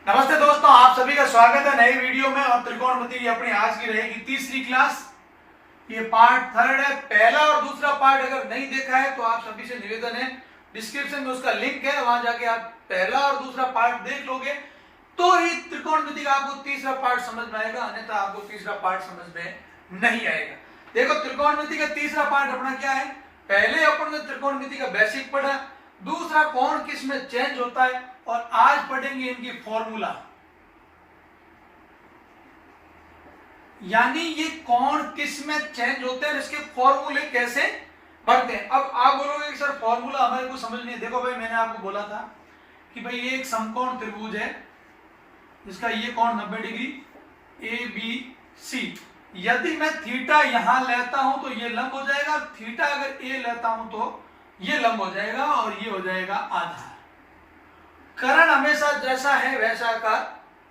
नमस्ते दोस्तों, आप सभी का स्वागत है नए वीडियो में। और त्रिकोणमिति की अपनी आज की रहेगी तीसरी क्लास। ये पार्ट थर्ड है। पहला और दूसरा पार्ट अगर नहीं देखा है तो आप सभी से निवेदन है, डिस्क्रिप्शन में उसका लिंक है, वहां जाके आप पहला और दूसरा पार्ट देख लोगे तो ही त्रिकोणमिति का आपको तीसरा पार्ट समझ में आएगा, अन्यथा आपको तीसरा पार्ट समझ में नहीं आएगा। देखो, त्रिकोणमिति का तीसरा पार्ट अपना क्या है। पहले अपन ने त्रिकोणमिति का बेसिक पढ़ा, दूसरा कोण किस में चेंज होता है, और आज पढ़ेंगे इनकी फॉर्मूला, यानी ये कोण किस में चेंज होते हैं, इसके फॉर्मूले कैसे बनते हैं। अब आप बोलोगे कि सर फॉर्मूला हमारे को समझ नहीं है। देखो भाई, मैंने आपको बोला था कि भाई ये एक समकोण त्रिभुज है जिसका ये कोण 90 डिग्री ए बी सी। यदि मैं थीटा यहां लेता हूं तो ये लंब हो जाएगा, थीटा अगर ए लेता हूं तो ये लंब हो जाएगा, और ये हो जाएगा आधार। करण हमेशा जैसा है वैसा का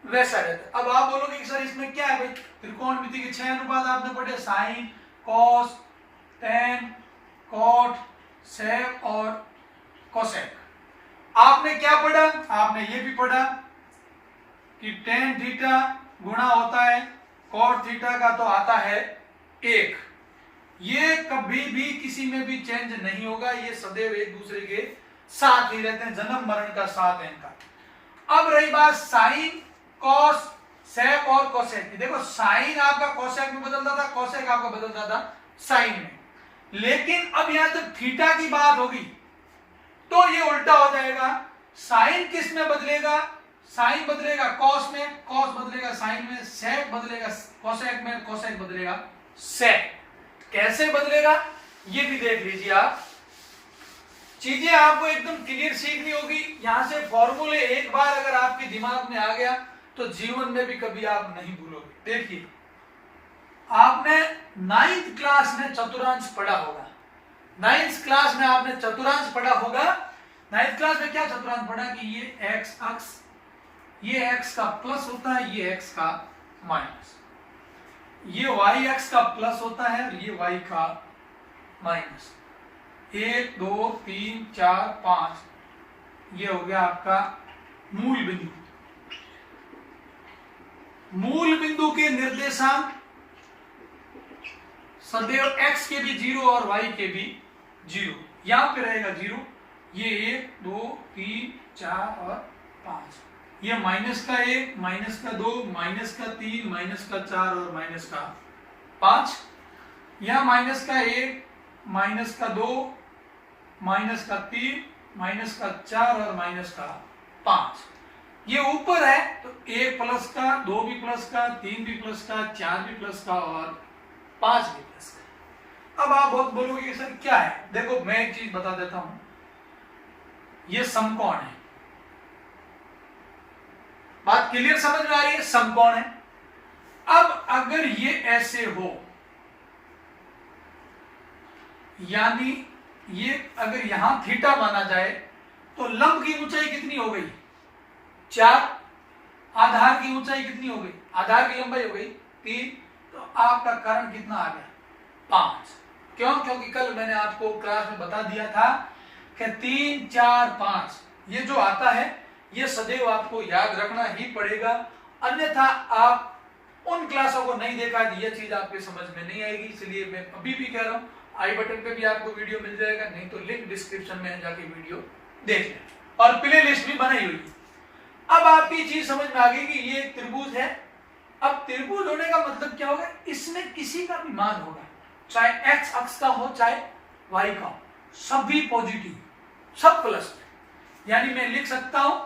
वैसा रहता है। अब आप बोलोगे कि सर इसमें क्या है भाई, त्रिकोणमिति के 6 अनुपात आपने पढ़े, साइन, कॉस, टेन, कॉट, सेक और कोसेक। आपने क्या पढ़ा, आपने ये भी पढ़ा कि टेन थीटा गुणा होता है कॉट थीटा का, तो आता है 1। ये कभी भी किसी में भी चेंज नहीं होगा, ये सदैव एक दूसरे के साथ ही रहते हैं, जन्म मरण का साथ है इनका। अब रही बात साइन, कॉस, सेक और कोसेक की। देखो, साइन आपका कोसेक में बदलता था, कोसेक आपका बदलता था साइन में, लेकिन अब यहां जब थीटा की बात होगी तो ये उल्टा हो जाएगा। साइन किस में बदलेगा, साइन बदलेगा कॉस में, कॉस बदलेगा साइन में, सेक बदलेगा कोसेक में, कोसेक बदलेगा सेक। कैसे बदलेगा ये भी देख लीजिए आप। चीजें आपको एकदम क्लियर सीखनी होगी। यहां से फॉर्मूले एक बार अगर आपके दिमाग में आ गया तो जीवन में भी कभी आप नहीं भूलोगे। देखिए, आपने 9th क्लास में चतुर्थांश पढ़ा होगा, 9th क्लास में आपने चतुर्थांश पढ़ा होगा। 9th क्लास में क्या चतुर्थांश पढ़ा कि ये एक्स अक्ष, ये एक्स का प्लस होता है, ये एक्स का माइनस, ये वाई अक्ष का प्लस होता है और ये वाई का माइनस। 1 2 3 4 5 ये हो गया आपका मूल बिंदु। मूल बिंदु के निर्देशांक सदैव x के भी 0 और y के भी 0, यहां पे रहेगा 0। ये 1 2 3 4 और 5, ये माइनस का 1, माइनस का 2, माइनस का 3, माइनस का 4 और माइनस का 5। यहां माइनस का 1, माइनस का 2, माइनस का 3, माइनस का 4 और माइनस का 5। ये ऊपर है तो 1 प्लस का, 2 भी प्लस का, 3 भी प्लस का, 4 भी प्लस का और 5 भी प्लस का। अब आप बहुत बोलोगे कि सर क्या है। देखो, मैं एक चीज बता देता हूं, ये समकोण है। बात क्लियर समझ में आ रही है, समकोण है। अब अगर ये ऐसे हो, यानी ये अगर यहां थीटा माना जाए तो लंब की ऊंचाई कितनी हो गई 4, आधार की ऊंचाई कितनी हो गई, आधार की लंबाई हो गई 3, तो आपका कर्ण कितना आ गया 5। क्यों? क्योंकि कल मैंने आपको क्लास में बता दिया था कि 3 4 5 ये जो आता है ये सदैव आपको याद रखना ही पड़ेगा, अन्यथा आप उन क्लासों को नहीं देखा तो ये चीज आपके समझ में नहीं आएगी। इसलिए मैं अभी भी कह रहा हूं, आई बटन पे भी आपको वीडियो मिल जाएगा, नहीं तो लिंक डिस्क्रिप्शन में जाके वीडियो देख लें, और प्ले लिस्ट भी बनाई हुई है। अब आपकी चीज समझ में आ गई कि ये एक त्रिभुज है। अब त्रिभुज होने का मतलब क्या होगा, इसमें किसी का भी मान होगा, चाहे एक्स अक्ष का हो चाहे वाई का हो, सभी पॉजिटिव, सब प्लस। यानी मैं लिख सकता हूं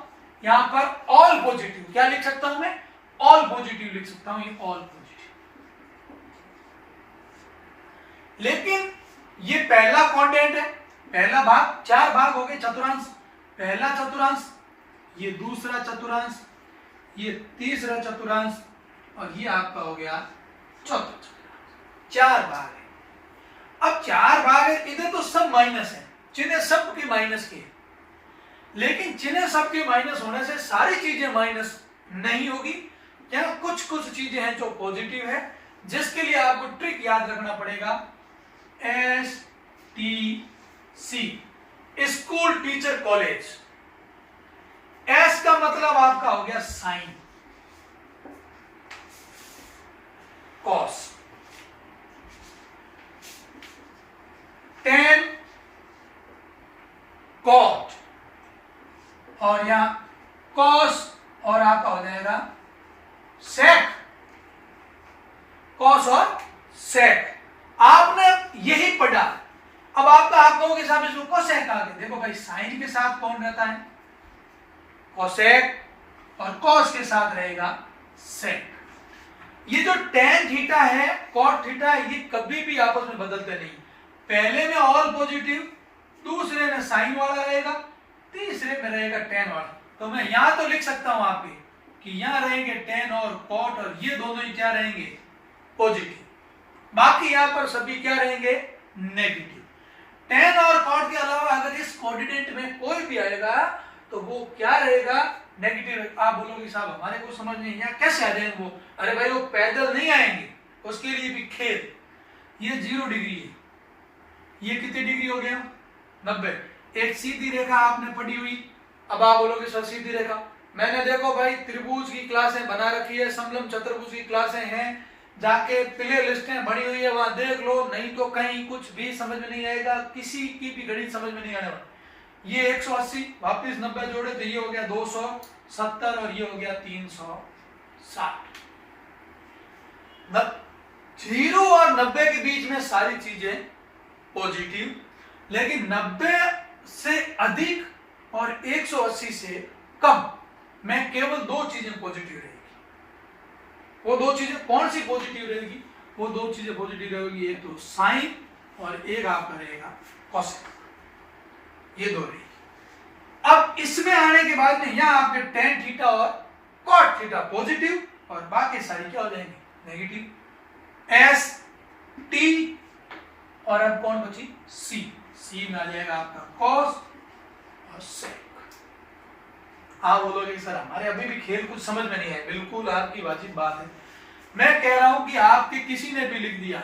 यहां पर ऑल पॉजिटिव। क्या लिख सकता हूं मैं, ऑल पॉजिटिव लिख सकता हूं, ये ऑल पॉजिटिव। लेकिन ये पहला क्वाड्रेंट है, पहला भाग, 4 भाग हो गए चतुर्थांश। पहला चतुर्थांश, ये दूसरा चतुर्थांश, ये तीसरा चतुर्थांश, और ये आपका हो गया चौथा चतुर्थांश। 4 भाग है। अब 4 भाग है, इधर तो सब माइनस है, चिन्ह सबके माइनस के, लेकिन चिन्ह सबके माइनस होने से सारी चीजें माइनस नहीं होगी। यहाँ कुछ कुछ चीजें हैं जो पॉजिटिव है, जिसके लिए आपको ट्रिक याद रखना पड़ेगा। STC, school teacher college, S का मतलब आपका हो गया साइन, कॉस, टेन, कॉट, और यहां कॉस और आपका हो जाएगा सेक, कॉस और सेक। आपने यही पढ़ा। अब आपका आप कहोगे साहब इसको कोसेक आ गया। देखो भाई साइन के साथ कौन रहता है? कोसेक, और कॉस के साथ रहेगा सेक। ये जो टेन थीटा है, कॉट थीटा है, ये कभी भी आपस में बदलते नहीं। पहले में ऑल पॉजिटिव, दूसरे में साइन वाला रहेगा, तीसरे में रहेगा टेन वाला। तो मैं यहां तो लिख सकता हूं आपके कि यहां रहेंगे टेन और कॉट, और ये दोनों ही क्या रहेंगे? पॉजिटिव। बाकी यहां पर सभी क्या रहेंगे? नेगेटिव। टेन और कॉट के अलावा अगर इस कोऑर्डिनेट में कोई भी आएगा तो वो क्या रहेगा? नेगेटिव। आप बोलोगे साहब हमारे को समझ नहीं, यहाँ कैसे आ जाएंगे वो? अरे भाई वो पैदल नहीं आएंगे, उसके लिए भी खेल। ये 0 डिग्री है, ये कितनी डिग्री हो गया? 90। एक सीधी रेखा आपने पढ़ी हुई। अब आप बोलोगे सर सीधी रेखा, मैंने देखो भाई त्रिभुज की क्लासें बना रखी है, समलम चतुर्भुज की क्लासें हैं, जाके प्ले लिस्टें बनी हुई है, वहां देख लो, नहीं तो कहीं कुछ भी समझ में नहीं आएगा, किसी की भी गणित समझ में नहीं आने वाला। ये 180 वापिस 90 जोड़े तो ये हो गया 270 और ये हो गया 360। 0 और 90 के बीच में सारी चीजें पॉजिटिव, लेकिन 90 से अधिक और 180 से कम में केवल 2 चीजें पॉजिटिव रहेगी। वो 2 चीजें कौन सी पॉजिटिव रहेगी? वो 2 चीजें पॉजिटिव रहेगी, एक तो साइन और एक आपका रहेगा कॉसेक। ये 2 रहेगी। अब इसमें आने के बाद में यहां आपके टेन थीटा और कॉट थीटा पॉजिटिव और बाकी सारी क्या हो जाएंगे? नेगेटिव। एस, टी और अब कौन बची? सी। सी में आ जाएगा आपका कॉस और सेक। आप बोलोगे सर हमारे अभी भी खेल कुछ समझ में नहीं है। बिल्कुल आपकी वाजिब बात है। मैं कह रहा हूं कि आपके किसी ने भी लिख दिया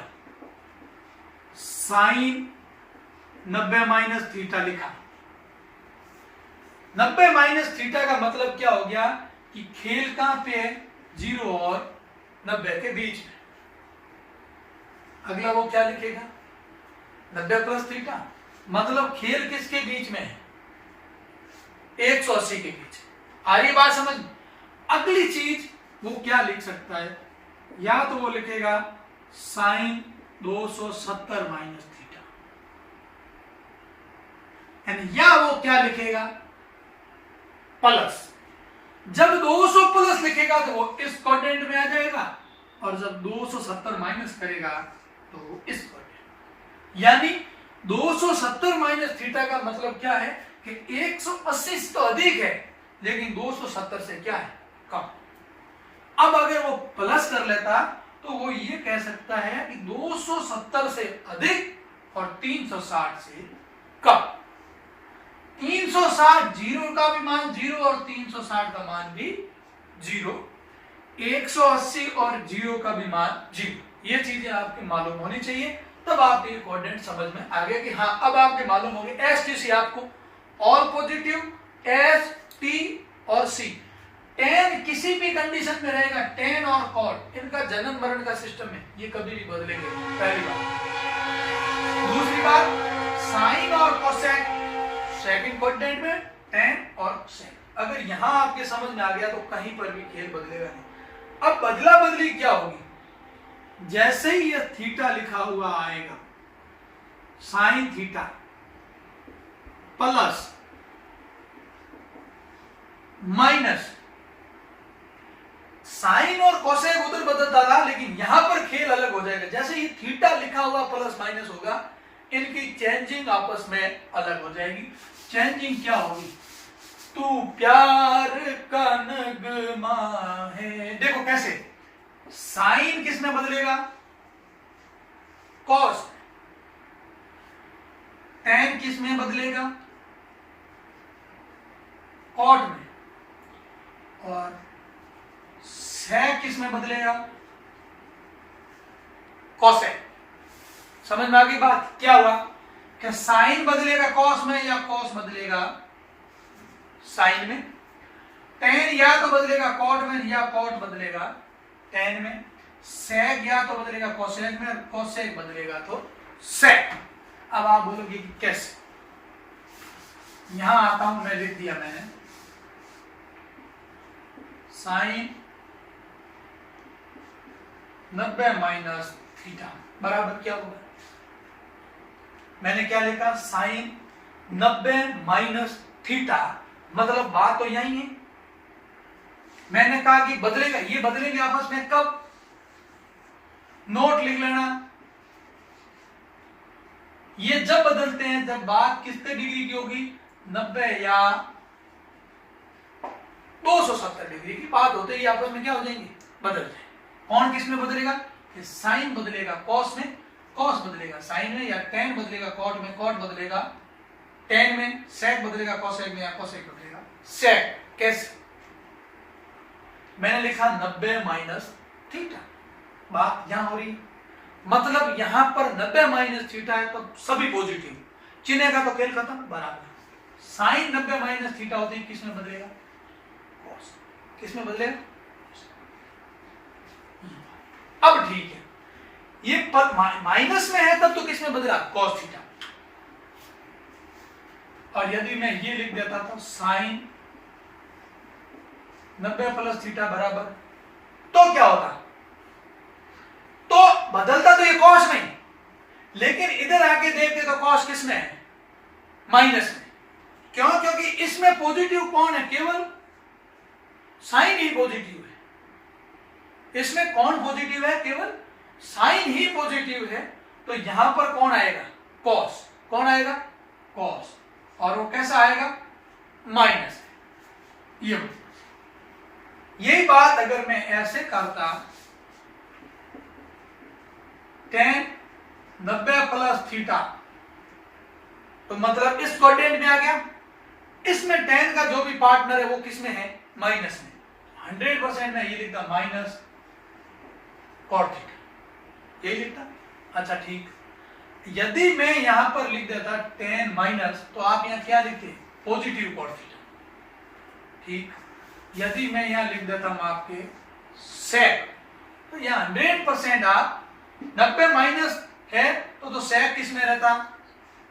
साइन 90 माइनस थीटा लिखा। 90 माइनस थीटा का मतलब क्या हो गया कि खेल कहां पे है? 0 और 90 के बीच में। अगला वो क्या लिखेगा? 90 प्लस थीटा, मतलब खेल किसके बीच में है? 180 के बीच। आ रही बात समझ? अगली चीज वो क्या लिख सकता है? या तो वो लिखेगा साइन 270 माइनस थीटा, या वो क्या लिखेगा? प्लस। जब 200 प्लस लिखेगा तो वो इस कोऑर्डिनेट में आ जाएगा, और जब 270 माइनस करेगा तो वो इस कोऑर्डिनेट। यानी 270 माइनस थीटा का मतलब क्या है कि 180 से तो अधिक है, लेकिन 270 से क्या है? कम। अब अगर वो प्लस कर लेता तो वो ये कह सकता है कि 270 से अधिक और 360 से कम। 360 जीरो का भी मान 0 और 360 का मान भी 0, 180 और 0 का भी मान 0। ये चीजें आपके मालूम होनी चाहिए, तब आपके ये कोऑर्डिनेट समझ में आ गया कि हाँ अब आपके मालूम हो गए। एस टी सी आपको ऑल पॉजिटिव, एस टी और सी। टेन किसी भी कंडीशन में रहेगा, टेन और कॉट इनका जन्म मरण का सिस्टम है, ये कभी भी बदलेंगे। पहली बात। दूसरी बात, साइन और कोसेक सेकंड कोऑर्डिनेट में टेन और सेक। अगर यहां आपके समझ में आ गया तो कहीं पर भी खेल बदलेगा नहीं। अब बदला बदली क्या होगी? जैसे ही यह थीटा लिखा हुआ आएगा, sine theta plus minus sine और कोसेक उधर बदलता था, लेकिन यहां पर खेल अलग हो जाएगा। जैसे ही थीटा लिखा हुआ प्लस माइनस होगा, इनकी चेंजिंग आपस में अलग हो जाएगी। चेंजिंग क्या होगी? तू प्यार का नगमा है। देखो कैसे साइन किस में बदलेगा? कॉस। टेन किस में बदलेगा? कॉट में। और सेक किस में बदलेगा? कोसेक। समझ में आ गई बात? क्या हुआ? क्या साइन बदलेगा कॉस में या कॉस बदलेगा साइन में? टेन या तो बदलेगा कॉट में या कॉट बदलेगा टेन में, सेक या तो बदलेगा कोसेक में और कोसेक बदलेगा तो सेक। अब आप बोलोगे कि कैसे? यहां आता हूं, मैं लिख दिया मैंने साइन 90 माइनस थीटा बराबर क्या होगा? मैंने क्या लिखा? साइन 90 माइनस थीटा, मतलब बात तो यही है। मैंने कहा कि बदलेगा, ये बदलेंगे आपस में कब? नोट लिख लेना, ये जब बदलते हैं जब बात कितने डिग्री की होगी? 90 या 270 डिग्री की बात होते ही आपस में क्या हो जाएंगे? बदल जाएंगे। कौन किस में बदलेगा? साइन बदलेगा कॉस में, कॉस बदलेगा साइन में, या टेन बदलेगा कॉट में, कॉट बदलेगा टेन में, सेक बदलेगा कोसेक में, या कोसेक बदलेगा सेक। कैसे? मैंने लिखा 90 माइनस थीटा, बात यहां हो रही है, मतलब यहां पर 90 माइनस थीटा है तो सभी पॉजिटिव, चिन्ह का तो खेल खत्म, बराबर। साइन 90 माइनस थीटा होती है किस में बदलेगा? कॉस। किस में बदलेगा? अब ठीक है, ये पद माइनस में है तब तो किस में बदला? Cos theta. और यदि मैं ये लिख देता था साइन 90 प्लस थीटा बराबर, तो क्या होता? तो बदलता तो ये कॉस में, लेकिन इधर आके देखते तो कॉस किस में है? माइनस में। क्यों? क्योंकि इसमें पॉजिटिव कौन है? केवल साइन ही पॉजिटिव है। इसमें कौन पॉजिटिव है? केवल साइन ही पॉजिटिव है। तो यहां पर कौन आएगा? कॉस। कौन आएगा? कॉस। और वो कैसा आएगा? माइनस। यही बात अगर मैं ऐसे करता, टेन 90 प्लस थीटा, तो मतलब इस क्वाड्रेंट में आ गया, इसमें टेन का जो भी पार्टनर है वो किस में है? माइनस में। 100% में ये लिखता माइनस कॉट थीटा, यही लिखता। अच्छा ठीक, यदि मैं यहां पर लिख देता टेन माइनस, तो आप यहां क्या लिखते? Positive cot theta. ठीक, यदि मैं यहां लिख देता हूं आपके सेक, तो यहां 100% आप 90 माइनस है तो सेक किस में रहता?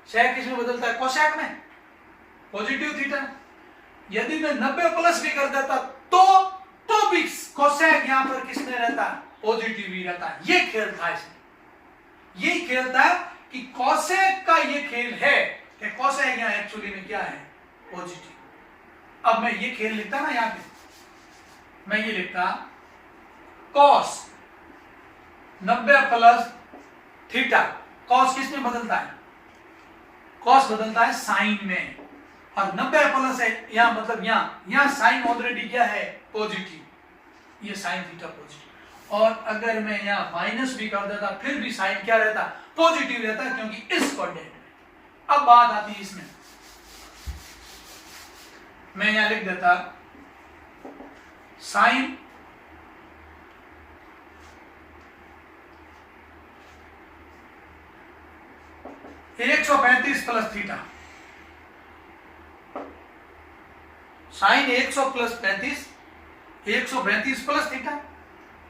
सेक किस में बदलता है? कोसेक में, पॉजिटिव थीटा। यदि मैं 90 प्लस भी कर देता तो भी कोसेक यहां पर किस में रहता? पॉजिटिव ही रहता। ये खेल था इसमें, यही खेल था कि कोसेक का ये खेल है कि कोसेक यहां एक्चुअली में क्या है? पॉजिटिव। अब मैं ये खेल लिखता ना, यहां पे मैं ये लिखता कॉस 90 प्लस थीटा। कॉस किस में बदलता है? कॉस बदलता है साइन में, और 90 प्लस है यहां, मतलब यहां साइन ऑलरेडी क्या है? पॉजिटिव, ये साइन थीटा पॉजिटिव। और अगर मैं यहां माइनस भी कर देता फिर भी साइन क्या रहता? पॉजिटिव रहता, क्योंकि इस क्वाड्रेंट में। अब बात आती है इसमें, मैं यहां लिख देता sine 135 plus theta, sine 100 plus 35, 135 plus theta,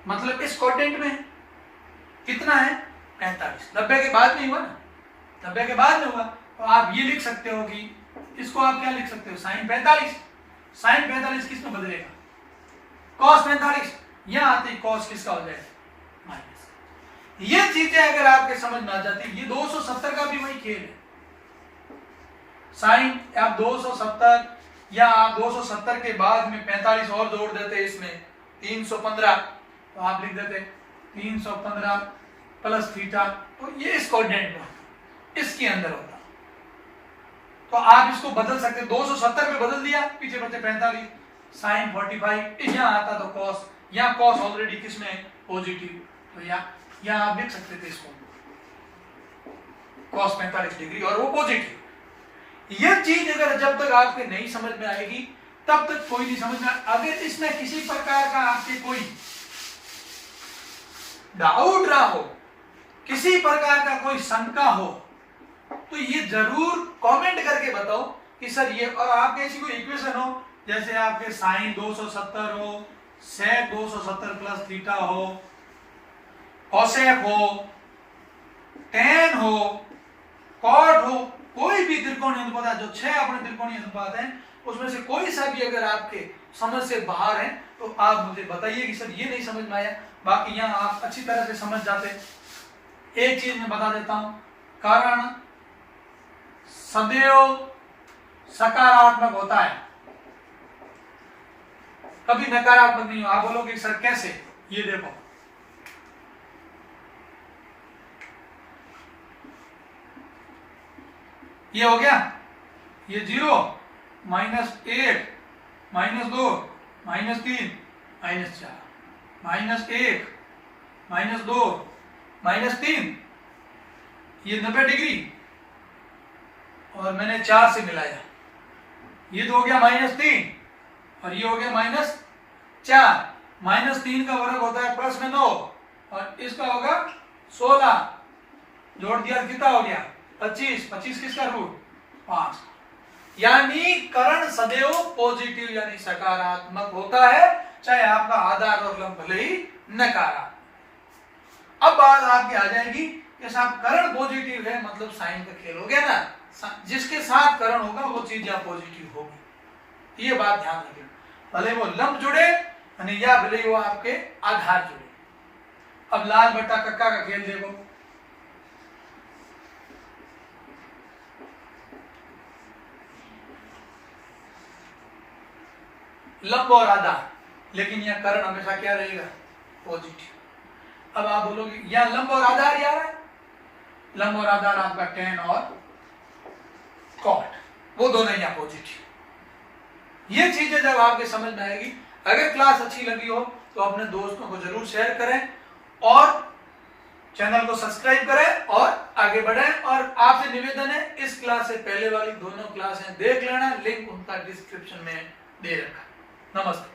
मतलब इस क्वाड्रेंट में कितना है? 45। 90 के बाद में हुआ ना, 90 के बाद में हुआ, तो आप ये लिख सकते हो कि इसको आप क्या लिख सकते हो? साइन 45। साइन 45 किस में बदलेगा? कॉस 45। यहां आते ही कॉस किसका हो जाएगा? माइनस। ये चीजें अगर आपके समझ में आ जाती, ये 270 का भी वही खेल है। साइन आप 270 या आप 270 के बाद में 45 और जोड़ देते इसमें 315, तो आप लिख देते 315 प्लस थीटा, तो ये इस क्वाड्रेंट में इसके अंदर होता। तो आप इसको बदल सकते, 270 में बदल दिया, पीछे बचे 45, साइन 45, यहां आता तो कॉस, यहां कॉस ऑलरेडी किसमें है? पॉजिटिव, तो यहां आप लिख सकते थे इसको कॉस 45 डिग्री, और वो पॉजिटिव। यह चीज अगर जब तक आपके नहीं समझ में आएगी तब तक कोई नहीं समझ में। अगर इसमें किसी प्रकार का आपके कोई डाउट रहा हो, किसी प्रकार का कोई शंका हो, तो ये जरूर कमेंट करके बताओ कि सर ये, और आपके ऐसी कोई इक्वेशन हो जैसे आपके साइन 270 हो, सेक 270 प्लस थीटा हो, कोसेक हो, टेन हो, कॉट हो, कोई भी त्रिकोणीय अनुपात जो 6 अपने त्रिकोणीय अनुपात हैं उसमें से कोई सा भी अगर आपके समझ से बाहर है तो आप मुझे बताइए कि सर ये नहीं समझ में आया, बाकी यहाँ आप अच्छी तरह से समझ जाते। एक चीज मैं बता देता हूं, कारण सदैव सकारात्मक होता है, कभी नकारात्मक नहीं हो। आप बोलोगे सर कैसे, ये देखो ये हो गया, ये 0 -1 -2 -3 -4 -1 -2 -3, ये 90 डिग्री और मैंने 4 से मिलाया, ये तो हो गया -3 और ये हो गया -4। -3 का वर्ग होता है प्लस में 9 और इसका होगा 16, जोड़ दिया कितना हो गया 25, 25 किसका रूट 5। यानी कर्ण सदैव पॉजिटिव यानी सकारात्मक होता है, चाहे आपका आधार और लंब भले ही नकारात्मक। अब बात आपकी आ जाएगी कि साहब कर्ण पॉजिटिव है मतलब साइन का खेल हो गया ना, जिसके साथ कर्ण होगा वो चीज या पॉजिटिव होगी, ये बात ध्यान रखिए, भले वो लंब जुड़े या भले वो आपके आधार जुड़े। अब लाल बट्टा कक्का का खेल देखो, लंब और आधार, लेकिन यह कर्ण हमेशा क्या रहेगा पॉजिटिव। अब आप बोलोगे यहां लंब और आधार यार है, लंब और आधार आपका टेन और कॉट, वो दोनों यहाँ पॉजिटिव। ये चीजें जब आपके समझ में आएगी, अगर क्लास अच्छी लगी हो तो अपने दोस्तों को जरूर शेयर करें और चैनल को सब्सक्राइब करें और आगे बढ़ें। और आपसे निवेदन है इस क्लास से पहले वाली दोनों क्लासें देख लेना, लिंक उनका डिस्क्रिप्शन में दे रखा। नमस्ते।